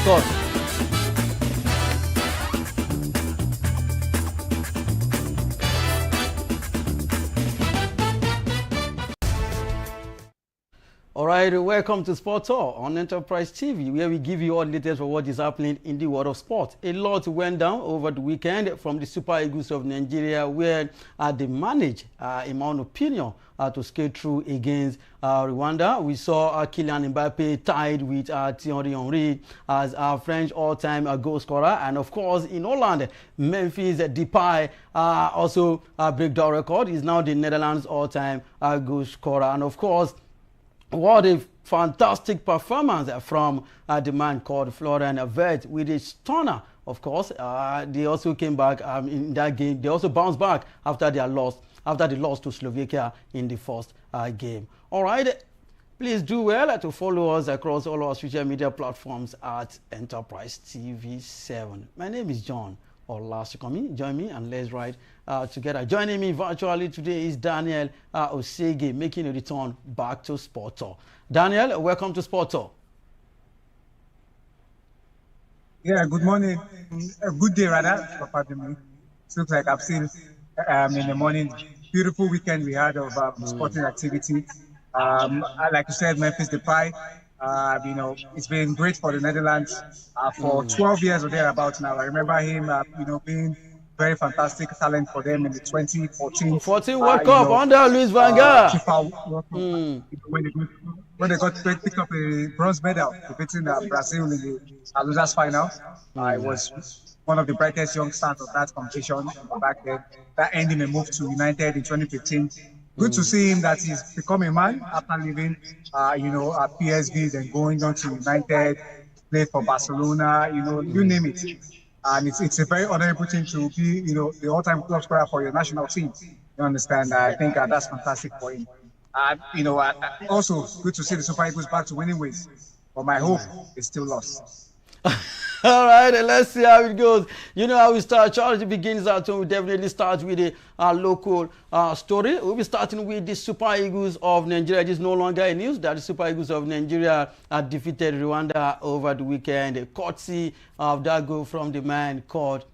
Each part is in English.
Of course. All right, welcome to Sport Talk on Enterprise TV, where we give you all the latest for what is happening in the world of sport. A lot went down over the weekend from the Super Eagles of Nigeria, where they managed, in my own opinion, to skate through against Rwanda. We saw Kylian Mbappe tied with Thierry Henry as our French all-time goal scorer. And of course, in Holland, Memphis Depay also break that record. He's now the Netherlands all-time goal scorer. And of course, what a fantastic performance from the man called Florian Wirtz with a stunner. Of course, they also came back in that game. They also bounced back after they lost to Slovakia in the first game. All right, please do well to follow us across all our social media platforms at Enterprise TV 7. My name is John Olasikomi. Join me and let's ride together. Joining me virtually today is Daniel Osege, making a return back to Sport Talk. Daniel, welcome to Sport Talk. Yeah, good morning. A good day, rather, for having me. It looks like I've seen in the morning. Beautiful weekend we had of sporting activity. Like you said, Memphis Depay. You know, it's been great for the Netherlands for 12 years or thereabouts now. I remember him, you know, being very fantastic talent for them in the 2014 World Cup under Luis Van Gaal. When they got picked up a bronze medal, defeating Brazil in the losers final. It was one of the brightest young stars of that competition back then. That ended a move to United in 2015. Good to see him that he's become a man after leaving, you know, at PSV, then going on to United, play for Barcelona, you know, you name it. And it's a very honorable thing to be, you know, the all-time club scorer for your national team. You understand? I think that's fantastic for him. You know, also good to see the Super Eagles back to winning ways. But my hope is still lost. All right, let's see how it goes. You know how we start. Charity begins at home. We definitely start with a local story. We'll be starting with the Super Eagles of Nigeria. It is no longer a news that the Super Eagles of Nigeria defeated Rwanda over the weekend, courtesy of that goal from the man called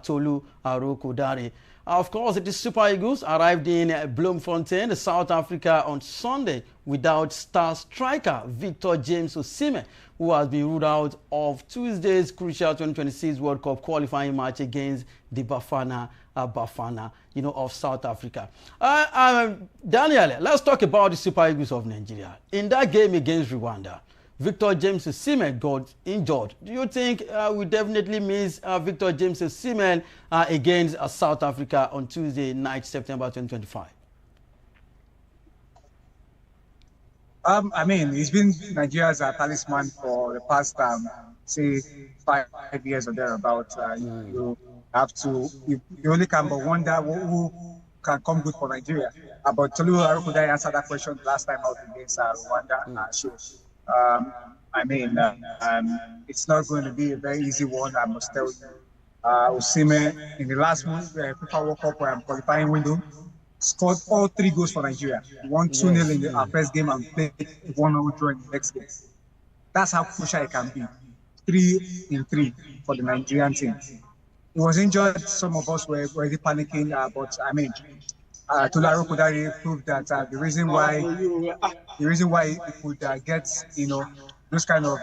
Tolu Arokodare. Of course, the Super Eagles arrived in Bloemfontein, South Africa on Sunday without star striker Victor James Osimhen, who has been ruled out of Tuesday's crucial 2026 World Cup qualifying match against the Bafana, you know, of South Africa. Daniel, let's talk about the Super Eagles of Nigeria. In that game against Rwanda, Victor James Osimhen got injured. Do you think we definitely miss Victor James Osimhen against South Africa on Tuesday night, September 2025? I mean, he's been Nigeria's talisman for the past, say, 5 years or thereabouts. You have to, you only can but wonder who can come good for Nigeria. But Tolu Arokodare answered that question last time out against Rwanda. I mean, it's not going to be a very easy one, I must tell you. Osimhen, in the last FIFA World Cup qualifying window, scored all 3 goals for Nigeria. He won 2-0 in the first game and played 1-0 draw in the next game. That's how crucial it can be. 3 in 3 for the Nigerian team. He was injured. Some of us were already panicking, but I mean, Tolu Arokodare proved that the reason why he could get, you know, those kind of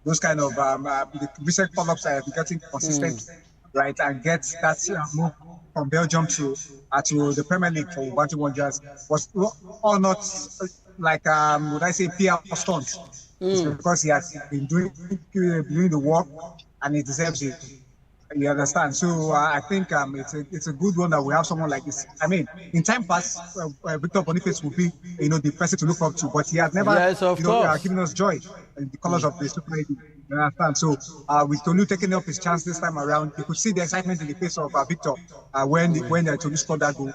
the recent follow-ups have been getting consistent, right, and get that move from Belgium to the Premier League for Bantu Wanderers was all not like would I say PR stunt. It's because he has been doing the work and he deserves it. You understand? So I think it's a good one that we have someone like this. I mean, in time past, Victor Boniface will be, you know, the person to look up to, but he has never, given us joy in the colours of the Super League. You understand? So with Tolu taking up his chance this time around, you could see the excitement in the face of Victor when Tolu scored that goal.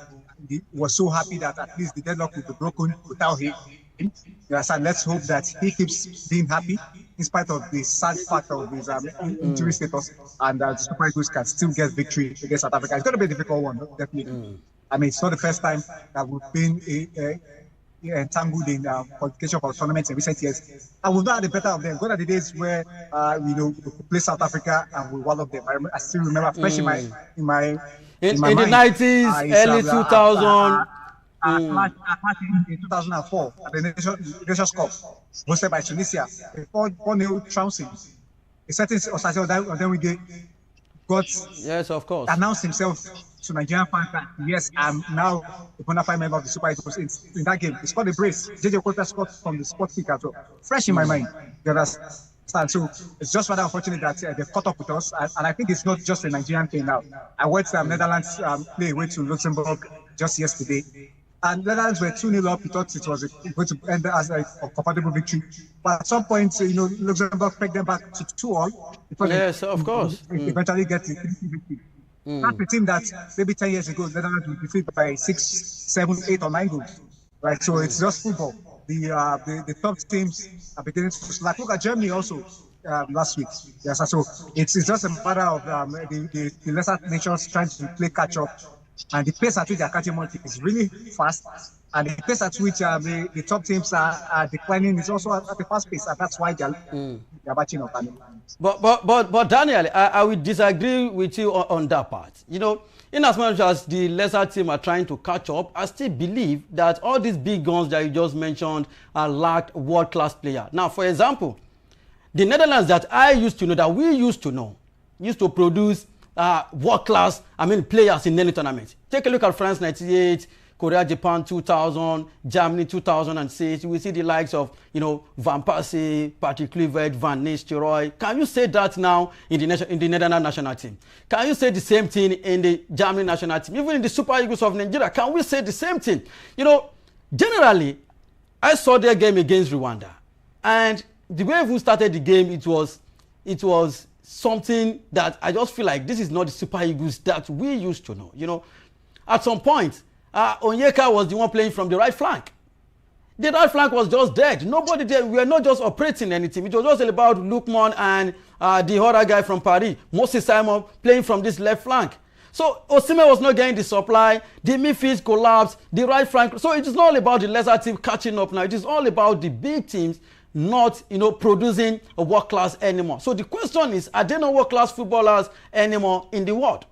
He was so happy that at least the deadlock would be broken without him. You understand? Let's hope that he keeps being happy in spite of the sad fact of his injury status, and the Super Eagles can still get victory against South Africa. It's going to be a difficult one, definitely. I mean, it's not the first time that we've been entangled in qualification for tournaments in recent years. And we've not had the better of them. Gone are the days where we could play South Africa and we wallop them. I still remember, fresh in my mind. In the 90s, early 2000. In 2004 at the Nations Cup, hosted by Tunisia, a 4-0 trouncing. A certain Osasio then we got announced himself to Nigerian fans that yes, I'm now a bona fide member of the Super Eagles. In that game, he scored a brace. JJ Okocha scored from the spot kick as well. Fresh in my mind. You understand? So it's just rather unfortunate that they've caught up with us, and I think it's not just a Nigerian thing now. I watched Netherlands play away to Luxembourg just yesterday. And the Netherlands were 2-0 up. We thought it was going to end as a comfortable victory. But at some point, Luxembourg pegged them back to 2-all. Yes, of course. Eventually get the victory. That's a team that maybe 10 years ago, the Netherlands would be defeated by 6, 7, 8, or 9 goals. Right? So it's just football. The top teams are beginning to slack. Look at Germany also last week. Yes, so it's just a matter of the lesser nations trying to play catch up. And the pace at which they are catching on is really fast, and the pace at which the top teams are declining is also at a fast pace, and that's why they're matching up. But Daniel, I would disagree with you on that part. In as much as the lesser team are trying to catch up, I still believe that all these big guns that you just mentioned are lacked world-class players. Now, for example, the Netherlands that we used to produce world-class, players in any tournament. Take a look at France 98, Korea, Japan 2000, Germany 2006. We see the likes of, Van Persie, Patrick Kluivert, Van Nistelrooy. Can you say that now in the Netherlands national team? Can you say the same thing in the Germany national team? Even in the Super Eagles of Nigeria, can we say the same thing? Generally, I saw their game against Rwanda, and the way we started the game, it was something that I just feel like this is not the Super Eagles that we used to know. At some point, Onyeka was the one playing from the right flank. The right flank was just dead. Nobody there. We were not just operating anything. It was just about Lukman and the other guy from Paris, Moses Simon, playing from this left flank. So Osimhen was not getting the supply. The midfield collapsed. The right flank. So it is not all about the lesser team catching up now. It is all about the big teams not producing a world class anymore. So the question is, are there no world class footballers anymore in the world?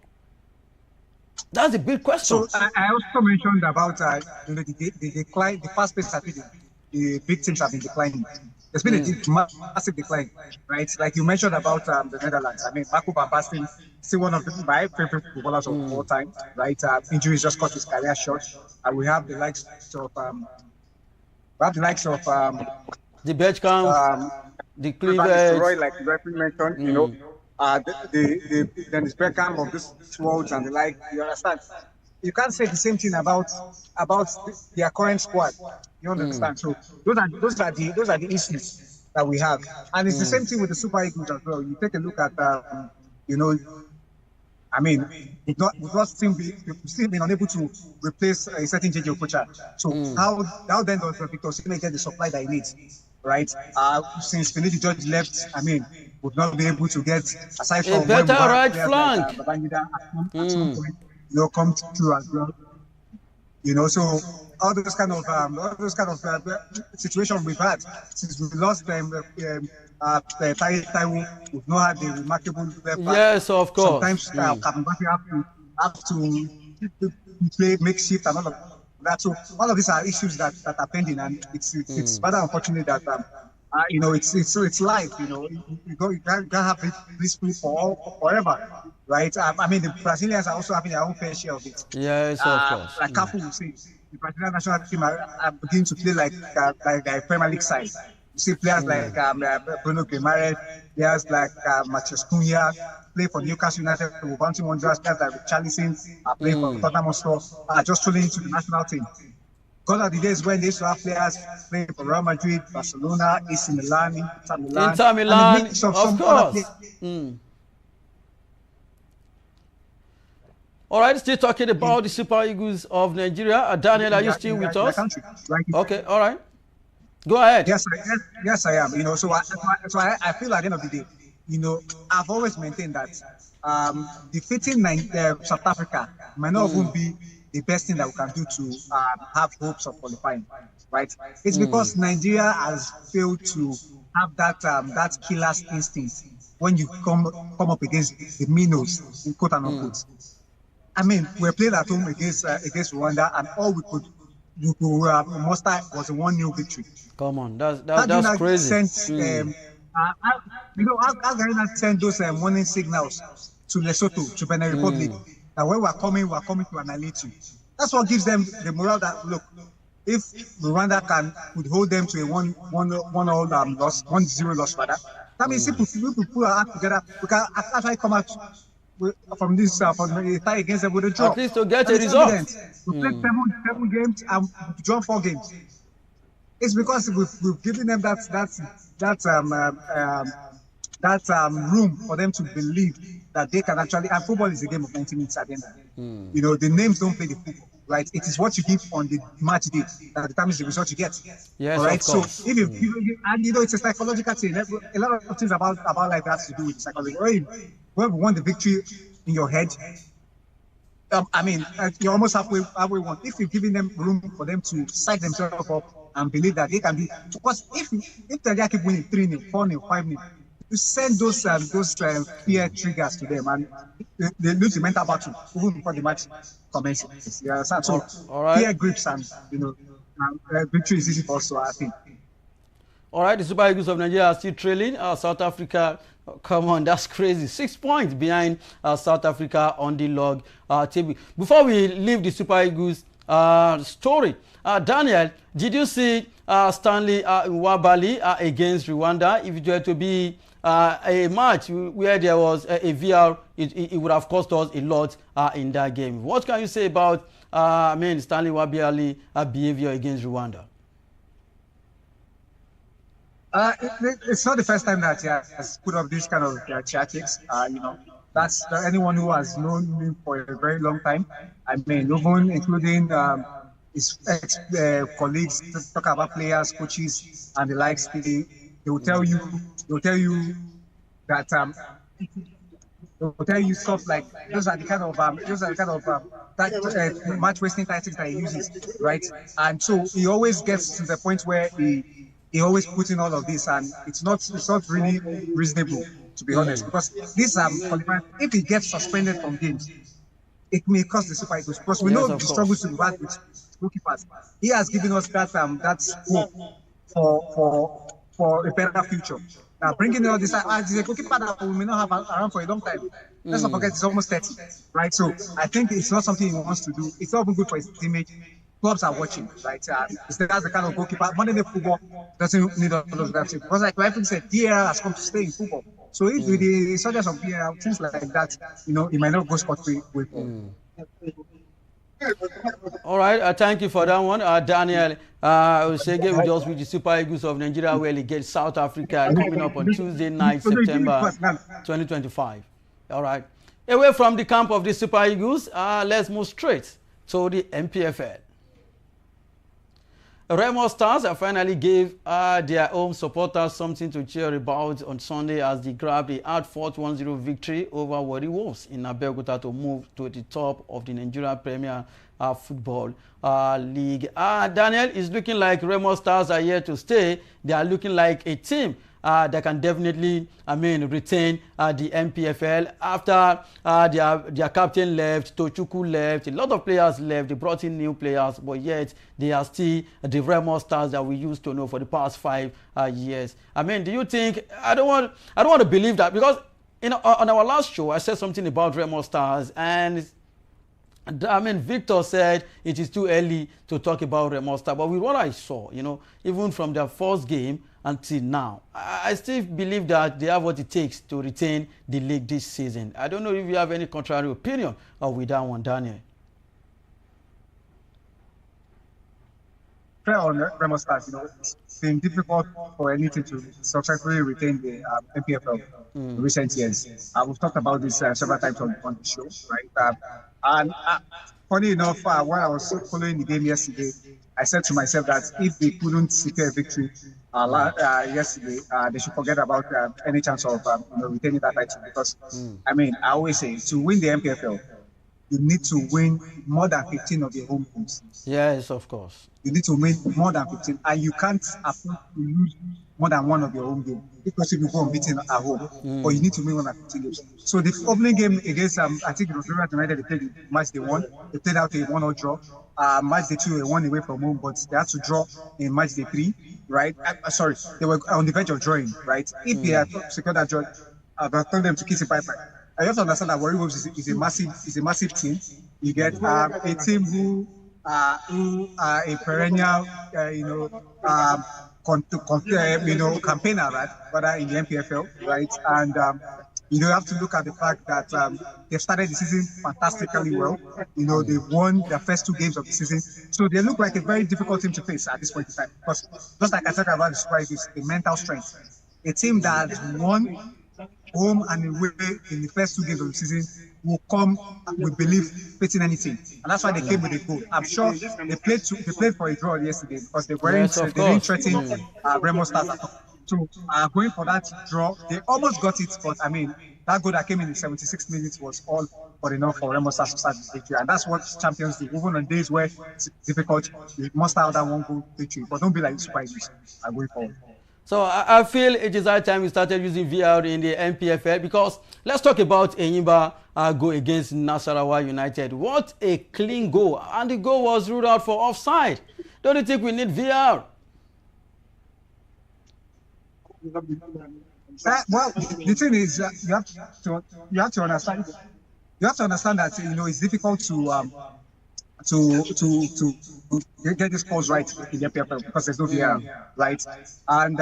That's the big question. So I also mentioned about the decline, the fast pace at which the big teams have been declining. There's been a massive decline, right? Like you mentioned about the Netherlands. Marco van Basten, still one of my favorite footballers of all time, right? Injuries just cut his career short, and we have the likes of the Bergkamp, the Kluivert, Roy, like you rightly mentioned, the Dennis Bergkamp of this world and the like. You understand? You can't say the same thing about their current squad. You understand? So those are the issues that we have, and it's the same thing with the Super Eagles as well. You take a look at we've not still been unable to replace a certain JJ Okocha. So how then does Victor Osimhen get the supply that he needs? Right? Since Finidi George left, would not be able to get, aside from a better right flank. Come through as well. So all those kind of situations we've had since we lost Taiwo, we've not had a remarkable left back. Yes, of course. Sometimes have to play makeshift and all of that. So all of these are issues that are pending, and it's rather unfortunate that it's life. You can't have this forever, right? The Brazilians are also having their own fair share of it. Yes, of course. Like Cafu will say, the Brazilian national team are beginning to play like a Premier League side. You see players like Bruno Guimaraes, players like Matheus Cunha, play for Newcastle United, Wolverhampton Wanderers, players like Richarlison, playing for Tottenham Hotspur, just rolling into the national team. Gone are the days when they used to have players playing for Real Madrid, Barcelona, AC Milan, Inter Milan, of course. All right, still talking about the Super Eagles of Nigeria. Daniel, are you still with us? Okay, all right. Go ahead. Yes, I am. So I feel at the end of the day, I've always maintained that defeating South Africa might not even be the best thing that we can do to have hopes of qualifying, right? It's because Nigeria has failed to have that killer's instinct when you come up against the minnows, in quote and unquote. I mean, we played at home against Rwanda, and all we could muster was a 1-0 victory. Come on, that's crazy. How can you send those warning signals to Lesotho, to Benin Republic, that when we're coming to annihilate you? That's what gives them the morale that, look, if Rwanda could hold them to a 1-0 loss, rather, that means if we put our act together, we can actually come out from this from the tie against them with a draw. At least to get a result. We played 7 games and drawn 4 games. It's because we've given them that room for them to believe that they can actually. And football is a game of 90 minutes at the end. You know, the names don't play the football, right? It is what you give on the match day that determines the result you get. Yes, right. Of course. So and it's a psychological thing. A lot of things about life has to do with psychology. When we want the victory in your head, I mean, you're almost halfway won. If you're giving them room for them to psych themselves up and believe that they can do, because if they keep winning 3-0, 4-0, 5-0, you send those fear triggers to them, and they lose the mental battle even before the match commences. Yeah, so all right. Fear grips, and victory is easy for us. So I think. All right, the Super Eagles of Nigeria are still trailing. South Africa, come on, that's crazy. 6 points behind South Africa on the log table. Before we leave the Super Eagles story, Daniel, did you see Stanley Nwabali against Rwanda? If it were to be a match where there was a VR, it would have cost us a lot in that game. What can you say about Stanley Nwabali behavior against Rwanda? It's not the first time that he has put up this kind of tactics. That's anyone who has known him for a very long time. I mean, even including his colleagues, talk about players, coaches, and the likes. They will tell you that they will tell you stuff like those are the kind of match wasting tactics that he uses, right? And so he always gets to the point where he always puts in all of this, and it's not really reasonable, to be honest, because this if he gets suspended from games, it may cost the Super Eagles, because we know the struggles to have with goalkeepers. He has given us that hope for a better future. Now bringing all this as a goalkeeper that we may not have around for a long time. Let's not forget it's almost 30, right? So I think it's not something he wants to do. It's not even good for his image. Clubs are watching, right? That's the kind of goalkeeper. Modern day football doesn't need all of that. Because like Rifle said, DRL has come to stay in football. So if with the soldiers of DRL, things like that, it might not go scot-free with All right, thank you for that one. Daniel Osege will just with the Super Eagles of Nigeria where they get South Africa coming up on Tuesday night, September 2025. All right. Away from the camp of the Super Eagles, let's move straight to the MPFL. Remo Stars finally gave their home supporters something to cheer about on Sunday as they grabbed a hard-fought 1-0 victory over Warri Wolves in Abeokuta to move to the top of the Nigeria Premier Football League. Daniel, is looking like Remo Stars are here to stay. They are looking like a team that can definitely, retain the MPFL after their captain left, Tochukwu left, a lot of players left. They brought in new players, but yet they are still the Remo Stars that we used to know for the past 5 years. Do you think? I don't want to believe that, because on our last show I said something about Remo Stars, and Victor said it is too early to talk about Remo Stars, but with what I saw, even from their first game until now, I still believe that they have what it takes to retain the league this season. I don't know if you have any contrary opinion with that one, Daniel. Fair on Remo Stars, it's been difficult for any team to successfully retain the MPFL in recent years. We've talked about this several times on the show, right? And funny enough, when I was following the game yesterday, I said to myself that if they couldn't secure a victory yesterday, they should forget about any chance of retaining that title. Because, I always say, to win the MPFL, you need to win more than 15 of your home games. Yes, of course. You need to win more than 15, and you can't afford to lose more than one of your home games because if you go unbeaten at home, or you need to win more than 15 games. So the opening game against, I think it was River United, they played the match they won. They played out a 1-0 draw. Match day 2, they won away from home, but they had to draw in match day 3, right? Sorry, they were on the verge of drawing, right? If they had secured that draw, I've told them to kiss it bye-bye. I have to understand that Warri Wolves is a massive team. You get a team who are a perennial, campaigner, right? Whether in the MPFL, right? And you have to look at the fact that they've started the season fantastically well. They've won their first 2 games of the season, so they look like a very difficult team to face at this point in time. Because just like I talked about the Super Eagles, the mental strength, a team that won home and away in the first 2 games of the season will come, we believe, facing anything, and that's why they came with a goal. I'm sure they played for a draw yesterday because they didn't threaten Remo Stars at all. So going for that draw, they almost got it, but I mean that goal that came in 76 minutes was all but enough for Remo Stars to start the victory, and that's what champions do. Even on days where it's difficult, you must have that 1-goal victory, but don't be like Super Eagles going forward. So I feel it is high time we started using VR in the MPFL, because let's talk about Enyimba goal against Nasarawa United. What a clean goal, and the goal was ruled out for offside. Don't you think we need VR? Well, the thing is, you have to understand that it's difficult to get this calls right in the paper because there's no VR, right? And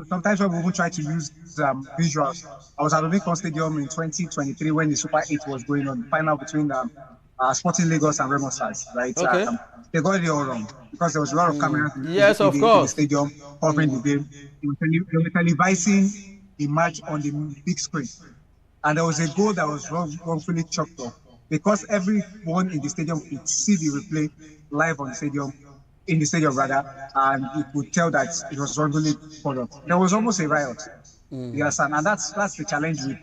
sometimes when we even try to use visuals, I was at Olympic Stadium in 2023 when the Super 8 was going on, the final between Sporting Lagos and Remo Stars, right? Okay. They got it all wrong because there was a lot of cameras in the stadium covering the game. They were televising the match on the big screen, and there was a goal that was wrongfully chalked off because everyone in the stadium could see the replay live on the stadium, and you could tell that it was wrongfully called off. There was almost a riot. You understand? And that's the challenge with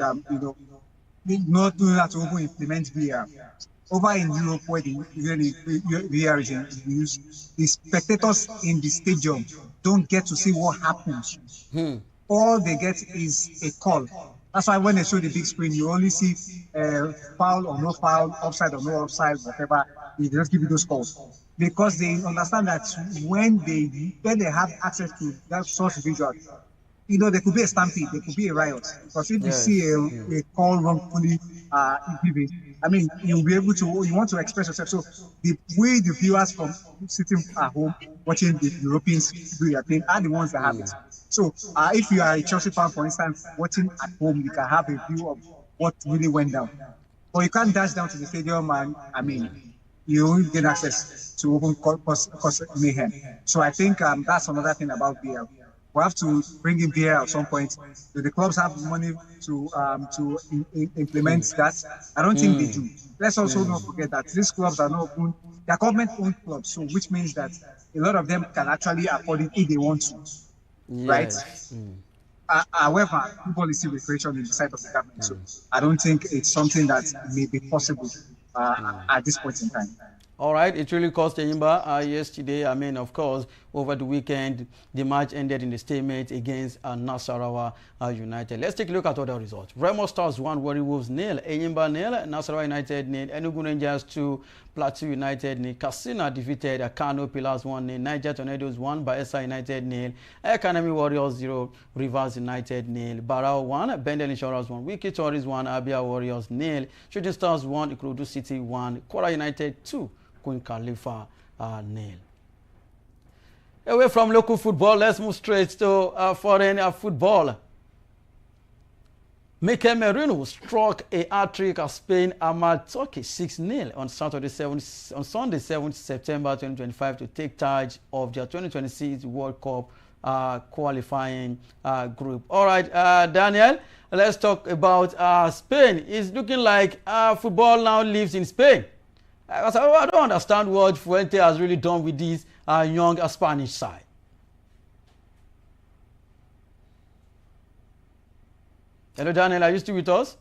not doing that to even implement VR. Over in Europe, where the VR is in use, the spectators in the stadium don't get to see what happens. All they get is a call. That's why when they show the big screen, you only see foul or no foul, offside or no offside, whatever. They just give you those calls because they understand that when they have access to that source of visual, there could be a stampede, there could be a riot. Because if you see a call wrongfully given, I mean, you'll be able to, you want to express yourself. So the way the viewers from sitting at home watching the Europeans do their thing are the ones that have it. So if you are a Chelsea fan, for instance, watching at home, you can have a view of what really went down. But you can't dash down to the stadium and, I mean, you won't get access to open cause mayhem. So I think that's another thing about VL. We have to bring in VL at some point. Do the clubs have money to implement that? I don't think they do. Let's also not forget that these clubs are not owned, they're government-owned clubs, so which means that a lot of them can actually afford it if they want to, right? However, football is still recreation in the side of the government, so I don't think it's something that may be possible at this point in time. All right, it really cost Enyimba yesterday. I mean, of course, over the weekend, the match ended in the stalemate against Nasarawa United. Let's take a look at other results. Remo Stars 1, Warri Wolves 0, Enyimba 0, Nasarawa United 0, Enugu Rangers 2, Plateau United 0, Katsina defeated Kano Pillars 1-0, Niger Tornadoes 1, Bayelsa United 0, Academy Warriors 0, Rivers United 0, Barao 1, Bendel Insurance 1, Wiki Tories 1, Abia Warriors 0, Shooting Stars 1, Ikorodu City 1, Kwara United 2, Queen Khalifa 0. Away from local football, let's move straight to foreign football. Merino struck a hat-trick as Spain hammered Turkey 6-0 on Sunday 7th September 2025 to take charge of their 2026 World Cup qualifying group. All right, Daniel, let's talk about Spain. It's looking like football now lives in Spain. I don't understand what Fuente has really done with this young Spanish side. Hello, Daniel. Are you still with us?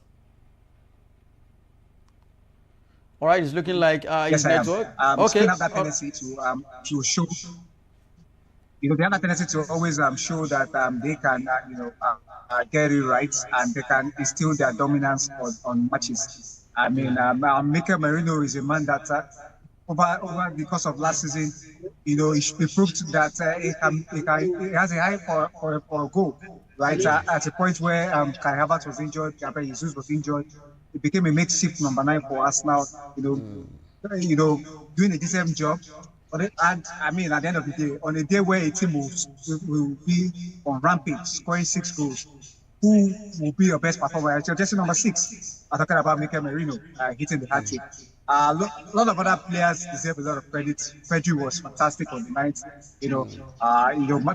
All right, it's looking like his Yes, I network. am. Okay. Spain have that tendency to show, they have a tendency to always show that they can, get it right and they can instill their dominance on matches. I mean, Mikel Merino is a man that over the course of last season, he proved that he has a eye for a goal, right? At a point where Kai Havertz was injured, Gabriel Jesus was injured, he became a makeshift number 9 for Arsenal. Doing a decent job. But and I mean, at the end of the day, on a day where a team will be on rampage, scoring 6 goals, who will be your best performer? Just number 6. I'm talking about Mikel Merino hitting the hat trick. A lot of other players deserve a lot of credit. Pedri was fantastic on the night.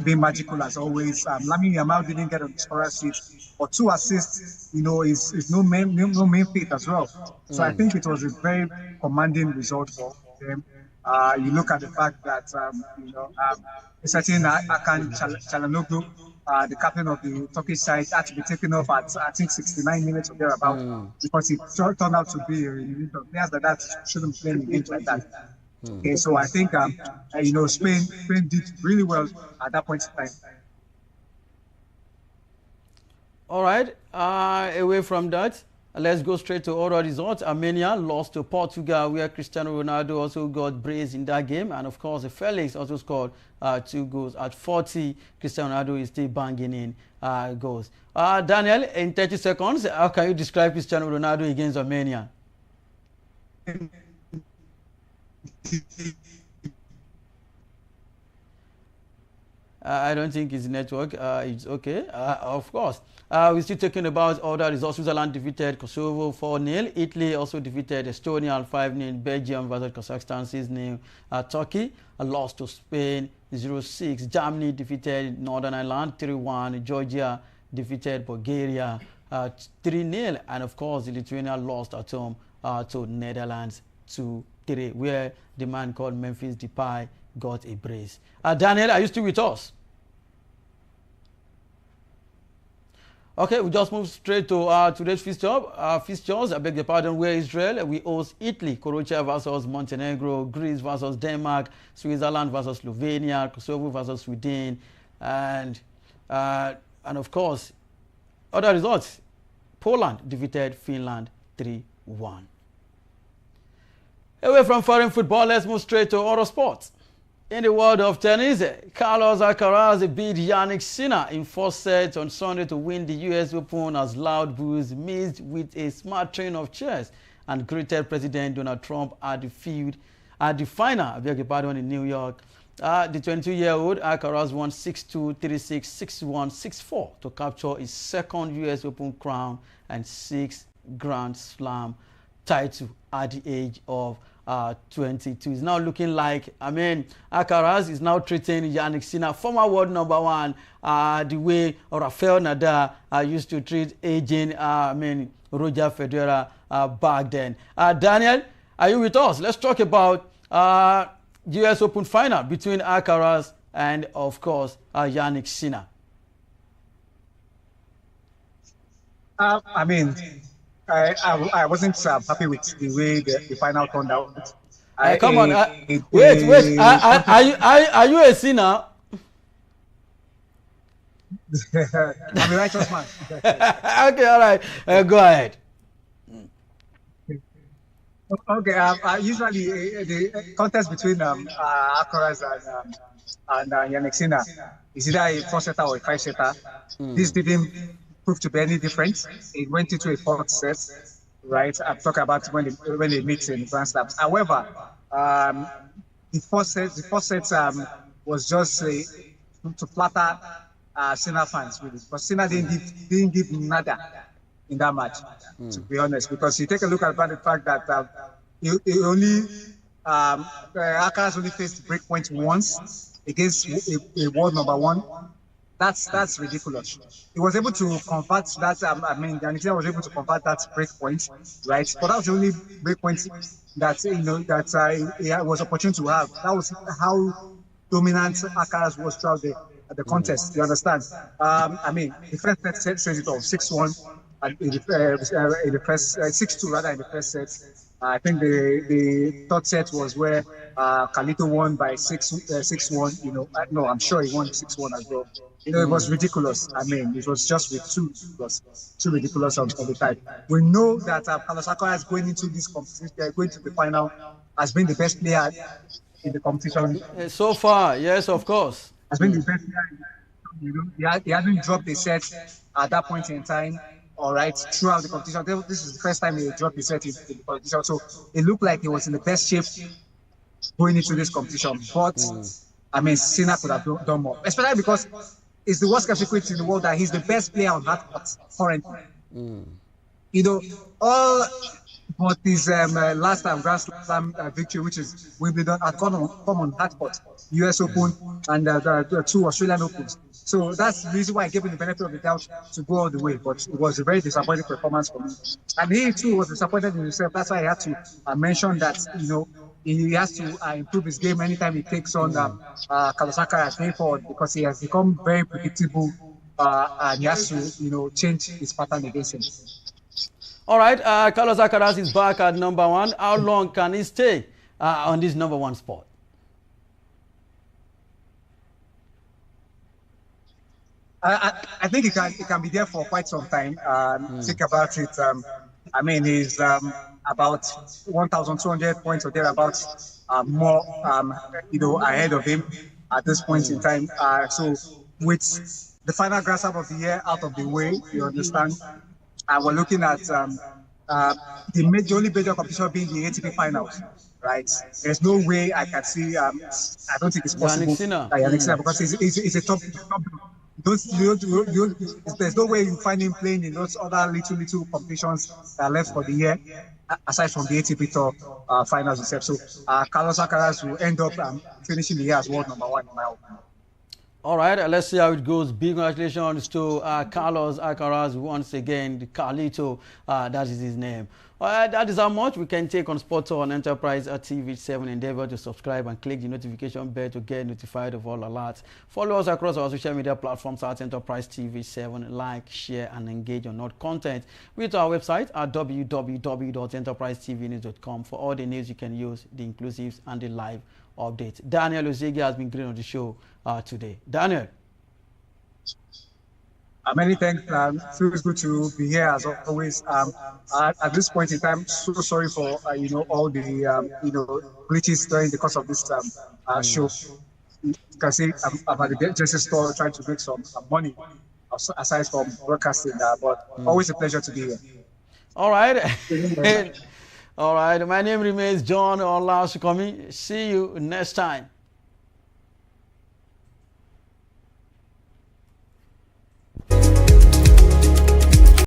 Being magical as always. Lamine Yamal didn't get on the scorer sheet, but 2 assists. Is no main feat as well. So I think it was a very commanding result for them. You look at the fact that a certain Akan Çalhanoğlu, the captain of the Turkish side, had to be taken off at I think 69 minutes or thereabout because it turned out to be a players that shouldn't play in games like that. Okay, so I think Spain did really well at that point in time. All right, away from that, let's go straight to other results. Armenia lost to Portugal, where Cristiano Ronaldo also got brace in that game. And of course, Felix also scored 2 goals. At 40, Cristiano Ronaldo is still banging in goals. Daniel, in 30 seconds, how can you describe Cristiano Ronaldo against Armenia? I don't think his network is okay. Of course. We're still talking about other results. Switzerland defeated Kosovo 4-0. Italy also defeated Estonia 5-0. Belgium versus Kazakhstan 6-0. Turkey lost to Spain 0-6. Germany defeated Northern Ireland 3-1. Georgia defeated Bulgaria 3-0. And of course, Lithuania lost at home to Netherlands 2-3, where the man called Memphis Depay got a brace. Daniel, are you still with us? Okay, we just move straight to today's fixtures. I beg your pardon, where Israel, we host Italy, Croatia versus Montenegro, Greece versus Denmark, Switzerland versus Slovenia, Kosovo versus Sweden, and of course, other results. Poland defeated Finland 3-1. Away from foreign football, let's move straight to other sports. In the world of tennis, Carlos Alcaraz beat Jannik Sinner in 4 sets on Sunday to win the US Open as loud boos mixed with a smattering of cheers and greeted President Donald Trump at the final, I beg your pardon, in New York. The 22-year-old Alcaraz won 6-2, 3-6, 6-1, 6-4 to capture his 2nd US Open crown and 6th Grand Slam title at the age of 22. It's now looking like, Alcaraz is now treating Jannik Sinner, former world number 1, the way Rafael Nadal used to treat aging, Roger Federer back then. Daniel, are you with us? Let's talk about US Open final between Alcaraz and, of course, Jannik Sinner. I wasn't happy with the way the final turned out. Come on, wait. Are you a sinner? I'm a righteous man. Okay, all right. Go ahead. Okay. Usually, the contest between Alcaraz and Jannik Sinner is either a 4-setter or a 5-setter. This didn't prove to be any different. It went into a 4th set, right? I'm talking about when they meet in Grand Slams. However, the first set was just to flatter Sinner fans, really, because Sinner didn't give nada in that match, to be honest. Because you take a look at the fact that Alcaraz only faced breakpoint once against a world number 1. That's ridiculous. He was able to convert that. Jannik Sinner was able to convert that break point, right? But that was the only break point that he was opportune to have. That was how dominant Alcaraz was throughout the contest. You understand? The first set says it all, 6-1 in the first 6-2 rather in the first set. I think the third set was where Carlito won by 6-1. You know, no, I'm sure he won 6-1 as well. You know, it was ridiculous. I mean, it was just with two. It was too ridiculous of the type. We know that Carlos Alcaraz is going into this competition, going to the final, has been the best player in the competition. So far, yes, of course. Has been the best player. You know, he hasn't dropped a set at that point in time. All right, throughout the competition. This is the first time he dropped a set in the competition. So it looked like he was in the best shape going into this competition. But I mean, Sinner could have done more, especially because it's the worst kept secret in the world that he's the best player on hard court currently. You know, all but his last time Grand Slam victory, which is Wimbledon, had come on hard court, US Open, and the 2 Australian Opens. So that's the reason why I gave him the benefit of the doubt to go all the way. But it was a very disappointing performance for me. And he too was disappointed in himself. That's why I had to mention that, you know, he has to improve his game anytime he takes on Carlos Alcaraz going forward, because he has become very predictable and he has to, you know, change his pattern against him. All right, Carlos Alcaraz is back at #1. How long can he stay on this #1 spot? I think he can be there for quite some time. Think about it. I mean, he's about 1,200 points or thereabouts more, you know, ahead of him at this point in time. So with the final Grand Slam of the year out of the way, you understand, and we're looking at the only major competition being the ATP finals, right? There's no way I can see. I don't think it's possible. Yannick Sinner, because he's a top. There's no way you find him playing in those other little competitions that are left for the year, aside from the ATP Tour finals itself. So Carlos Alcaraz will end up finishing the year as world #1 in my opinion. All right, let's see how it goes. Big congratulations to Carlos Alcaraz once again, the Carlito, that is his name. That is how much we can take on Sport on Enterprise TV7. Endeavor to subscribe and click the notification bell to get notified of all alerts. Follow us across our social media platforms at Enterprise TV7. Like, share, and engage on our content with our website at www.enterprisetvnews.com for all the news you can use, the inclusives, and the live updates. Daniel Ozegi has been great on the show today. Daniel. Many thanks. Feels good to be here as always. At this point in time, so sorry for you know, all the you know, glitches during the course of this show. You can see I'm at the jersey store trying to make some money aside from broadcasting. But always a pleasure to be here. All right. All right. My name remains John Olasukomi. See you next time.